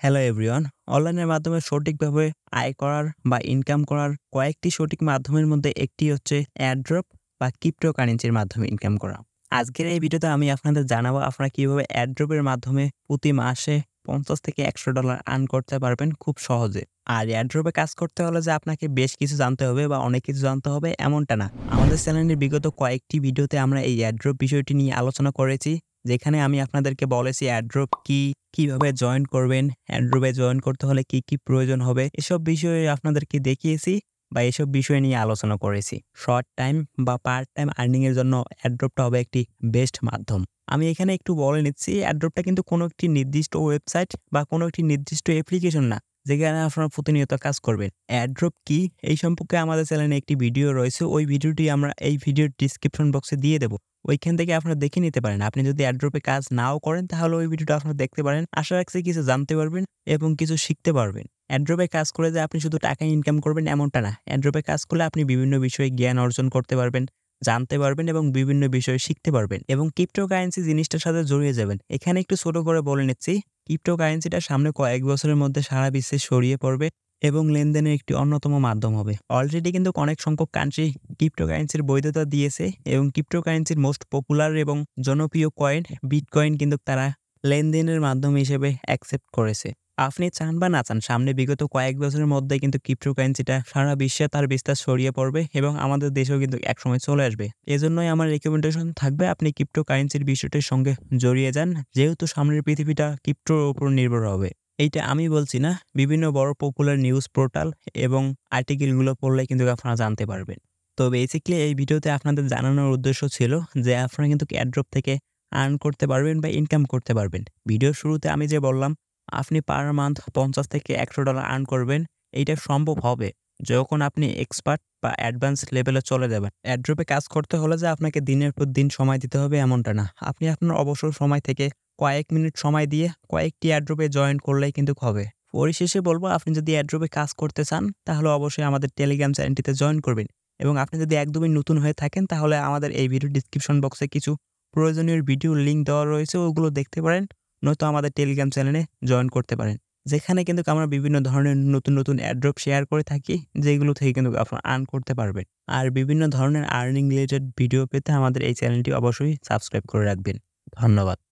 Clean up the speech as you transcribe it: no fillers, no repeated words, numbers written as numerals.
Hello everyone, অনলাইনের মাধ্যমে সঠিকভাবে আয় করার বা ইনকাম করার কয়েকটি সঠিক মাধ্যমের মধ্যে একটি হচ্ছে এয়ারড্রপ বা ক্রিপ্টোকারেন্সির মাধ্যমে ইনকাম করা। আজকের এই ভিডিওতে আমি আপনাদের জানাবো আপনারা কিভাবে এয়ারড্রপের মাধ্যমে প্রতি মাসে $50 থেকে $100 আর্ন করতে পারবেন খুব সহজে। আর এয়ারড্রপে কাজ করতে হলে যে আপনাকে বেশ কিছু জানতে হবে বা অনেক কিছু জানতে হবে এমনটা না। আমাদের চ্যানেলের বিগত কয়েকটি ভিডিওতে আমরা এই এয়ারড্রপ বিষয়টি নিয়ে আলোচনা করেছি, যেখানে আমি আপনাদেরকে বলেছি এয়ারড্রপ কি, কিভাবে জয়েন করবেন, এয়ারড্রপে জয়েন করতে হলে কি কি প্রয়োজন হবে, এসব বিষয়ে আপনাদেরকে দেখিয়েছি বা এসব বিষয় নিয়ে আলোচনা করেছি। শর্ট টাইম বা পার্ট টাইম আর্নিং এর জন্য এয়ারড্রপটা হবে একটি বেস্ট মাধ্যম। আমি এখানে একটু বলে নিচ্ছি, এয়ারড্রপটা কিন্তু কোনো একটি নির্দিষ্ট ওয়েবসাইট বা কোনো একটি নির্দিষ্ট অ্যাপ্লিকেশন না, যেখানে আপনারা প্রতিনিয়ত কাজ করবেন। এয়ারড্রপ কি এই সম্পর্কে আমাদের চ্যানেলে একটি ভিডিও রয়েছে, ওই ভিডিওটি আমরা এই ভিডিওর ডিসক্রিপশন বক্সে দিয়ে দেবো। ওইখান থেকে আপনারা দেখে নিতে পারেন। আপনি যদি এয়ারড্রপে কাজ নাও করেন তাহলে ওই ভিডিওটা আপনারা দেখতে পারেন। আশা রাখছি কিছু জানতে পারবেন এবং কিছু শিখতে পারবেন। এয়ারড্রপে কাজ করে যে আপনি শুধু টাকা ইনকাম করবেন এমনটা না। এয়ারড্রপে কাজ করলে আপনি বিভিন্ন বিষয়ে জ্ঞান অর্জন করতে পারবেন, জানতে পারবেন এবং বিভিন্ন বিষয়ে শিখতে পারবেন এবং ক্রিপ্টোকারেন্সি জিনিসটার সাথে জড়িয়ে যাবেন। এখানে একটু ছোট করে বলে নিচ্ছি, ক্রিপ্টোকারেন্সিটা সামনে কয়েক বছরের মধ্যে সারা বিশ্বে ছড়িয়ে পড়বে এবং লেনদেনের একটি অন্যতম মাধ্যম হবে। অলরেডি কিন্তু অনেক সংখ্যক কান্ট্রি ক্রিপ্টোকারেন্সির বৈধতা দিয়েছে এবং ক্রিপ্টোকারেন্সির মোস্ট পপুলার এবং জনপ্রিয় কয়েন বিটকয়েন কিন্তু তারা লেনদেনের মাধ্যম হিসেবে অ্যাকসেপ্ট করেছে। আপনি চান বা না চান, সামনে বিগত কয়েক বছরের মধ্যে কিন্তু ক্রিপ্টোকারেন্সিটা সারা বিশ্বে তার বিস্তার ছড়িয়ে পড়বে এবং আমাদের দেশেও কিন্তু একসময় চলে আসবে। এজন্যই আমার রেকমেন্ডেশন থাকবে আপনি ক্রিপ্টোকারেন্সির বিষয়টির সঙ্গে জড়িয়ে যান, যেহেতু সামনের পৃথিবীটা ক্রিপ্টোর উপর নির্ভর হবে। এইটা আমি বলছি না, বিভিন্ন বড় পপুলার নিউজ পোর্টাল এবং আর্টিকেলগুলো পড়লে কিন্তু আপনারা জানতে পারবেন। তো বেসিক্যালি এই ভিডিওতে আপনাদের জানানোর উদ্দেশ্য ছিল যে আপনারা কিন্তু এয়ারড্রপ থেকে আর্ন করতে পারবেন বা ইনকাম করতে পারবেন। ভিডিওর শুরুতে আমি যে বললাম আপনি পার মান্থ $50 থেকে $100 আর্ন করবেন, এইটা সম্ভব হবে যখন আপনি এক্সপার্ট বা অ্যাডভান্স লেভেলে চলে যাবেন। এয়ারড্রপে কাজ করতে হলে যে আপনাকে দিনের পর দিন সময় দিতে হবে এমনটা না। আপনি আপনার অবসর সময় থেকে কয়েক মিনিট সময় দিয়ে কয়েকটি এয়ারড্রপে জয়েন করলেই কিন্তু হবে। পরিশেষে বলবো, আপনি যদি এয়ারড্রপে কাজ করতে চান তাহলে অবশ্যই আমাদের টেলিগ্রাম চ্যানেলটিতে জয়েন করবেন এবং আপনি যদি একদমই নতুন হয়ে থাকেন তাহলে আমাদের এই ভিডিও ডিসক্রিপশন বক্সে কিছু প্রয়োজনীয় ভিডিও লিঙ্ক দেওয়া রয়েছে, ওগুলো দেখতে পারেন, নয়তো আমাদের টেলিগ্রাম চ্যানেলে জয়েন করতে পারেন, যেখানে কিন্তু আমরা বিভিন্ন ধরনের নতুন নতুন এয়ারড্রপ শেয়ার করে থাকি, যেগুলো থেকে কিন্তু আপনারা আর্ন করতে পারবেন। আর বিভিন্ন ধরনের আর্নিং রিলেটেড ভিডিও পেতে আমাদের এই চ্যানেলটি অবশ্যই সাবস্ক্রাইব করে রাখবেন। ধন্যবাদ।